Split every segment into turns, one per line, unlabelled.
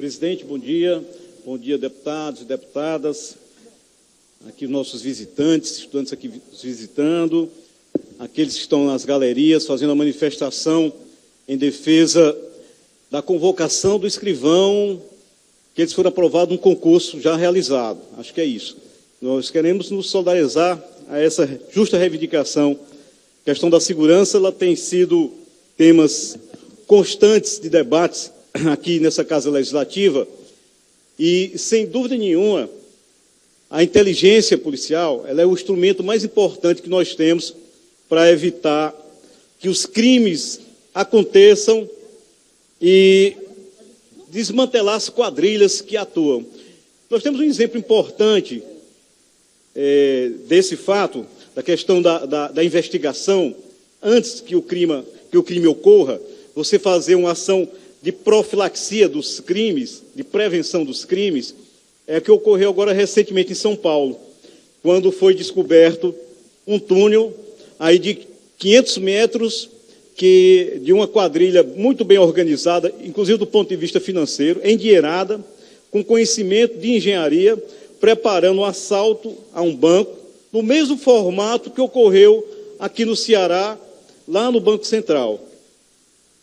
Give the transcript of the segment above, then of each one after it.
Presidente, bom dia. Bom dia, deputados e deputadas, aqui nossos visitantes, estudantes aqui visitando, aqueles que estão nas galerias fazendo a manifestação em defesa da convocação do escrivão, que eles foram aprovados num concurso já realizado. Acho que é isso. Nós queremos nos solidarizar a essa justa reivindicação. A questão da segurança, ela tem sido temas constantes de debates aqui nessa Casa Legislativa e, sem dúvida nenhuma, a inteligência policial ela é o instrumento mais importante que nós temos para evitar que os crimes aconteçam e desmantelar as quadrilhas que atuam. Nós temos um exemplo importante desse fato, da questão da investigação, antes que o crime ocorra, você fazer uma ação de profilaxia dos crimes, de prevenção dos crimes, é que ocorreu agora recentemente em São Paulo, quando foi descoberto um túnel aí de 500 metros de uma quadrilha muito bem organizada, inclusive do ponto de vista financeiro, endinheirada, com conhecimento de engenharia, preparando um assalto a um banco, no mesmo formato que ocorreu aqui no Ceará, lá no Banco Central.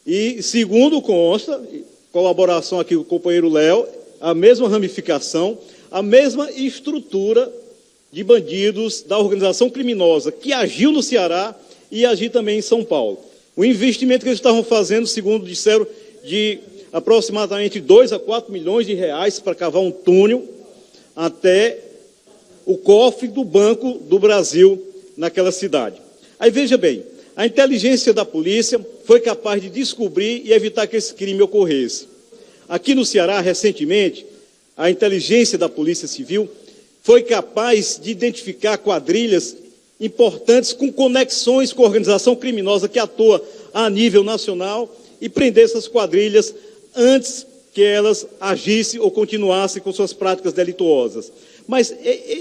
E, segundo consta, colaboração aqui com o companheiro Léo, a mesma ramificação, a mesma estrutura de bandidos da organização criminosa que agiu no Ceará e agiu também em São Paulo. O investimento que eles estavam fazendo, segundo disseram, de aproximadamente 2 a 4 milhões de reais para cavar um túnel até o cofre do Banco do Brasil naquela cidade. Aí veja bem, a inteligência da polícia foi capaz de descobrir e evitar que esse crime ocorresse. Aqui no Ceará, recentemente, a inteligência da Polícia Civil foi capaz de identificar quadrilhas importantes com conexões com a organização criminosa que atua a nível nacional e prender essas quadrilhas antes que elas agissem ou continuassem com suas práticas delituosas. Mas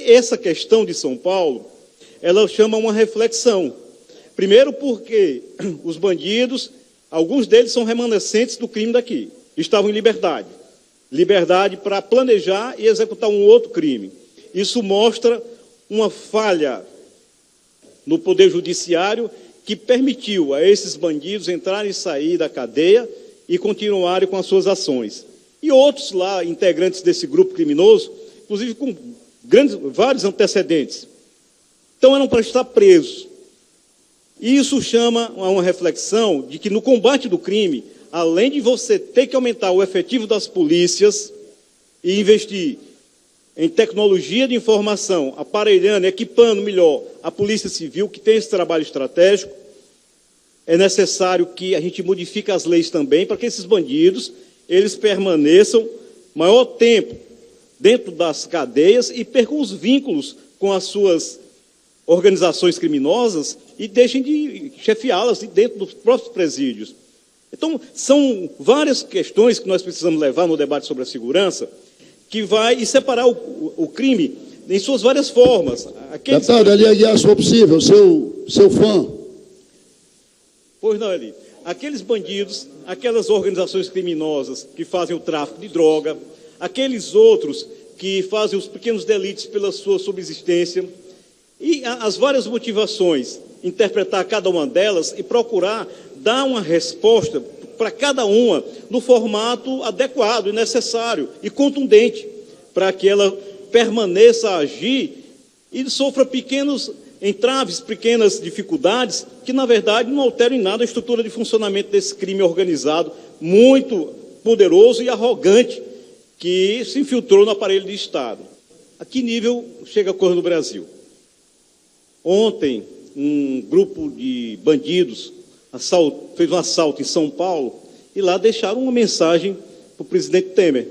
essa questão de São Paulo, ela chama uma reflexão. Primeiro porque os bandidos, alguns deles são remanescentes do crime daqui, estavam em liberdade. Liberdade para planejar e executar um outro crime. Isso mostra uma falha no Poder Judiciário que permitiu a esses bandidos entrarem e sair da cadeia e continuarem com as suas ações. E outros lá, integrantes desse grupo criminoso, inclusive com vários antecedentes. Então eram para estar presos. E isso chama a uma reflexão de que no combate do crime, além de você ter que aumentar o efetivo das polícias e investir em tecnologia de informação, aparelhando, equipando melhor a Polícia Civil, que tem esse trabalho estratégico, é necessário que a gente modifique as leis também para que esses bandidos eles permaneçam maior tempo dentro das cadeias e percam os vínculos com as suas organizações criminosas e deixem de chefiá-las dentro dos próprios presídios. Então, são várias questões que nós precisamos levar no debate sobre a segurança, que vai separar o crime em suas várias formas.
Deputado, ali Aguiar, se for possível, seu fã.
Pois não, Eli. Aqueles bandidos, aquelas organizações criminosas que fazem o tráfico de droga, aqueles outros que fazem os pequenos delitos pela sua subsistência, e as várias motivações, interpretar cada uma delas e procurar dar uma resposta para cada uma no formato adequado e necessário e contundente, para que ela permaneça a agir e sofra pequenos entraves, pequenas dificuldades, que na verdade não alteram em nada a estrutura de funcionamento desse crime organizado, muito poderoso e arrogante, que se infiltrou no aparelho de Estado. A que nível chega a coisa no Brasil? Ontem, um grupo de bandidos fez um assalto em São Paulo e lá deixaram uma mensagem para o presidente Temer,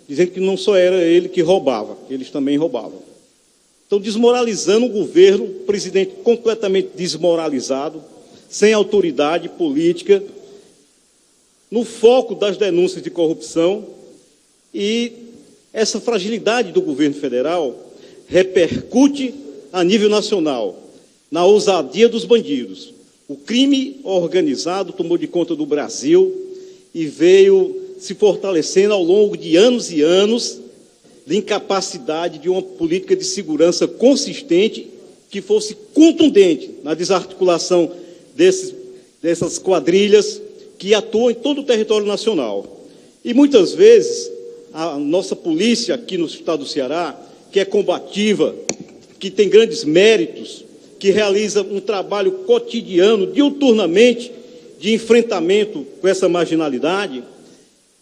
dizendo que não só era ele que roubava, eles também roubavam. Então, desmoralizando o governo, o presidente completamente desmoralizado, sem autoridade política, no foco das denúncias de corrupção, e essa fragilidade do governo federal repercute a nível nacional, na ousadia dos bandidos. O crime organizado tomou de conta do Brasil e veio se fortalecendo ao longo de anos e anos de incapacidade de uma política de segurança consistente que fosse contundente na desarticulação dessas quadrilhas que atuam em todo o território nacional. E muitas vezes a nossa polícia aqui no estado do Ceará, que é combativa, que tem grandes méritos, que realiza um trabalho cotidiano, diuturnamente, de enfrentamento com essa marginalidade,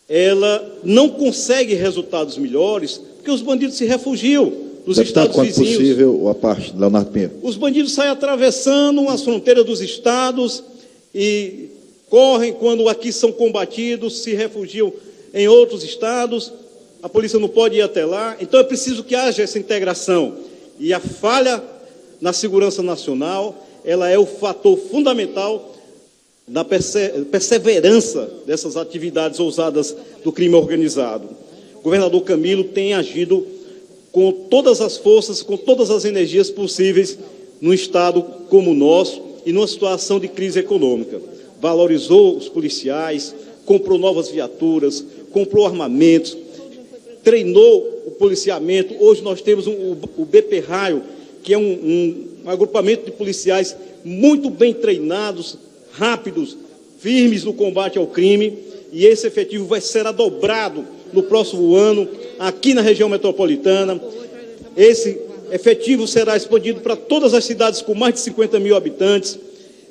ela não consegue resultados melhores porque os bandidos se refugiam nos estados vizinhos.
Possível, a parte, Leonardo Pinheiro.
Os bandidos saem atravessando as fronteiras dos estados e correm, quando aqui são combatidos, se refugiam em outros estados, a polícia não pode ir até lá. Então é preciso que haja essa integração. E a falha na segurança nacional, ela é o fator fundamental da perseverança dessas atividades ousadas do crime organizado. O governador Camilo tem agido com todas as forças, com todas as energias possíveis num estado como o nosso e numa situação de crise econômica. Valorizou os policiais, comprou novas viaturas, comprou armamentos, treinou o policiamento. Hoje nós temos o BP Raio, que é um agrupamento de policiais muito bem treinados, rápidos, firmes no combate ao crime, e esse efetivo será dobrado no próximo ano, aqui na região metropolitana. Esse efetivo será expandido para todas as cidades com mais de 50 mil habitantes,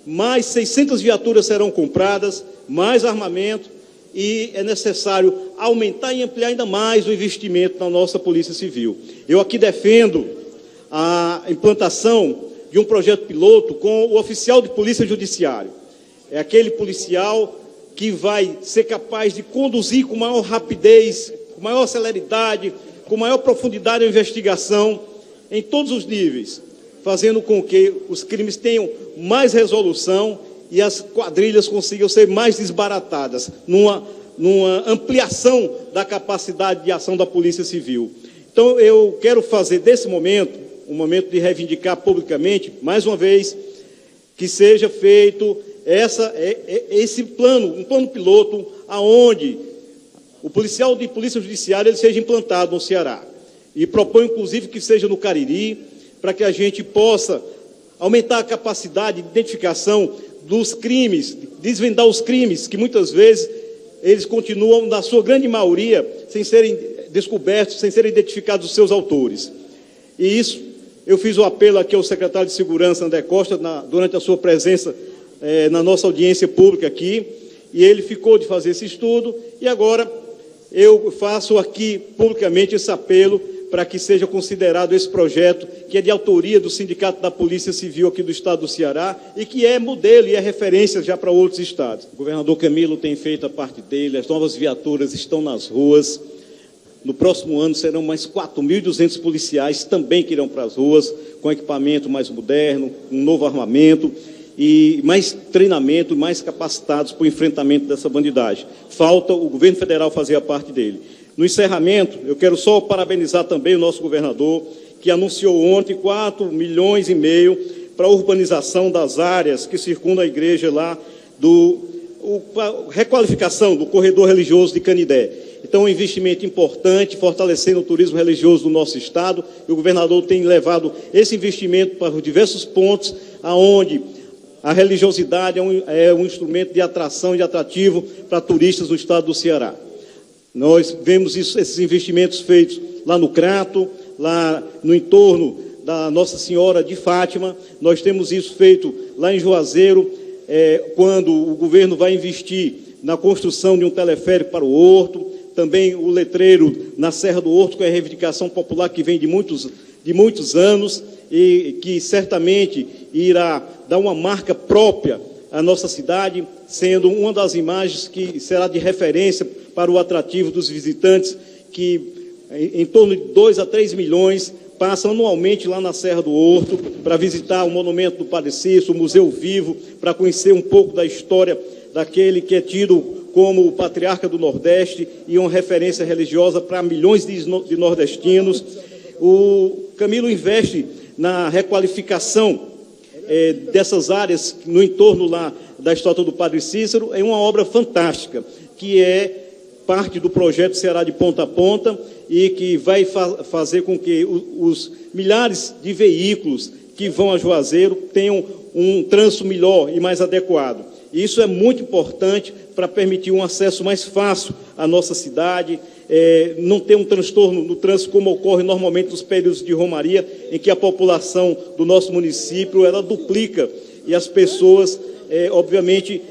mais 600 viaturas serão compradas, mais armamento, e é necessário aumentar e ampliar ainda mais o investimento na nossa Polícia Civil. Eu aqui defendo a implantação de um projeto piloto com o oficial de polícia judiciário. É aquele policial que vai ser capaz de conduzir com maior rapidez, com maior celeridade, com maior profundidade a investigação em todos os níveis, fazendo com que os crimes tenham mais resolução e as quadrilhas consigam ser mais desbaratadas, numa ampliação da capacidade de ação da Polícia Civil. Então, eu quero fazer desse momento um momento de reivindicar publicamente, mais uma vez, que seja feito esse plano, um plano piloto, aonde o policial de polícia judiciária ele seja implantado no Ceará. E proponho, inclusive, que seja no Cariri, para que a gente possa aumentar a capacidade de identificação dos crimes, desvendar os crimes, que muitas vezes eles continuam, na sua grande maioria, sem serem descobertos, sem serem identificados os seus autores. E isso, eu fiz o apelo aqui ao secretário de Segurança, André Costa, durante a sua presença na nossa audiência pública aqui, e ele ficou de fazer esse estudo, e agora eu faço aqui publicamente esse apelo para que seja considerado esse projeto, que é de autoria do Sindicato da Polícia Civil aqui do estado do Ceará, e que é modelo e é referência já para outros estados. O governador Camilo tem feito a parte dele, as novas viaturas estão nas ruas. No próximo ano serão mais 4.200 policiais também que irão para as ruas, com equipamento mais moderno, um novo armamento e mais treinamento, mais capacitados para o enfrentamento dessa bandidagem. Falta o governo federal fazer a parte dele. No encerramento, eu quero só parabenizar também o nosso governador, que anunciou ontem 4,5 milhões para a urbanização das áreas que circundam a igreja lá, requalificação do corredor religioso de Canidé. Então, um investimento importante, fortalecendo o turismo religioso do nosso estado, e o governador tem levado esse investimento para os diversos pontos, aonde a religiosidade é um instrumento de atração e de atrativo para turistas no estado do Ceará. Nós vemos esses investimentos feitos lá no Crato, lá no entorno da Nossa Senhora de Fátima. Nós temos isso feito lá em Juazeiro, quando o governo vai investir na construção de um teleférico para o Horto, também o letreiro na Serra do Horto, que é a reivindicação popular que vem de muitos anos e que certamente irá dar uma marca própria à nossa cidade, sendo uma das imagens que será de referência para o atrativo dos visitantes, que em torno de 2 a 3 milhões passam anualmente lá na Serra do Horto para visitar o Monumento do Padre Cícero, o Museu Vivo, para conhecer um pouco da história daquele que é tido como o patriarca do Nordeste e uma referência religiosa para milhões de nordestinos. O Camilo investe na requalificação dessas áreas no entorno lá da estátua do Padre Cícero, é uma obra fantástica, que é parte do projeto Ceará de Ponta a Ponta e que vai fazer com que os milhares de veículos que vão a Juazeiro tenham um trânsito melhor e mais adequado. E isso é muito importante para permitir um acesso mais fácil à nossa cidade, não ter um transtorno no trânsito como ocorre normalmente nos períodos de romaria, em que a população do nosso município ela duplica e as pessoas, obviamente,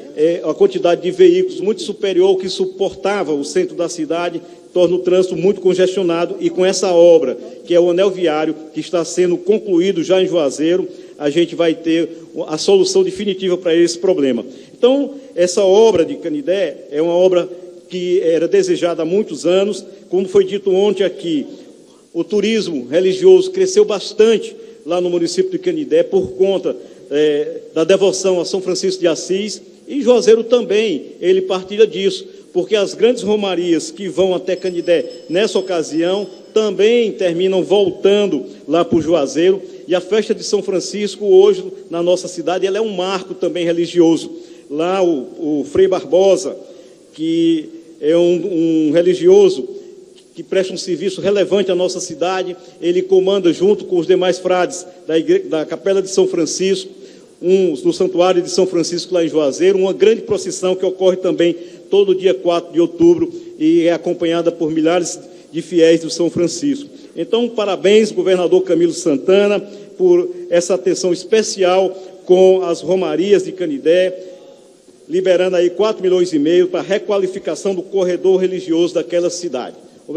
a quantidade de veículos muito superior ao que suportava o centro da cidade, torna o trânsito muito congestionado. E com essa obra, que é o anel viário, que está sendo concluído já em Juazeiro, a gente vai ter a solução definitiva para esse problema. Então, essa obra de Canidé é uma obra que era desejada há muitos anos. Como foi dito ontem aqui, o turismo religioso cresceu bastante lá no município de Canidé por conta da devoção a São Francisco de Assis, e Juazeiro também, ele partilha disso, porque as grandes romarias que vão até Canidé nessa ocasião também terminam voltando lá para o Juazeiro, e a festa de São Francisco hoje na nossa cidade ela é um marco também religioso. Lá o Frei Barbosa, que é um religioso que presta um serviço relevante à nossa cidade, ele comanda junto com os demais frades da Capela de São Francisco, no Santuário de São Francisco lá em Juazeiro, uma grande procissão que ocorre também todo dia 4 de outubro e é acompanhada por milhares de fiéis do São Francisco. Então, parabéns, governador Camilo Santana, por essa atenção especial com as romarias de Canidé, liberando aí 4,5 milhões para a requalificação do corredor religioso daquela cidade.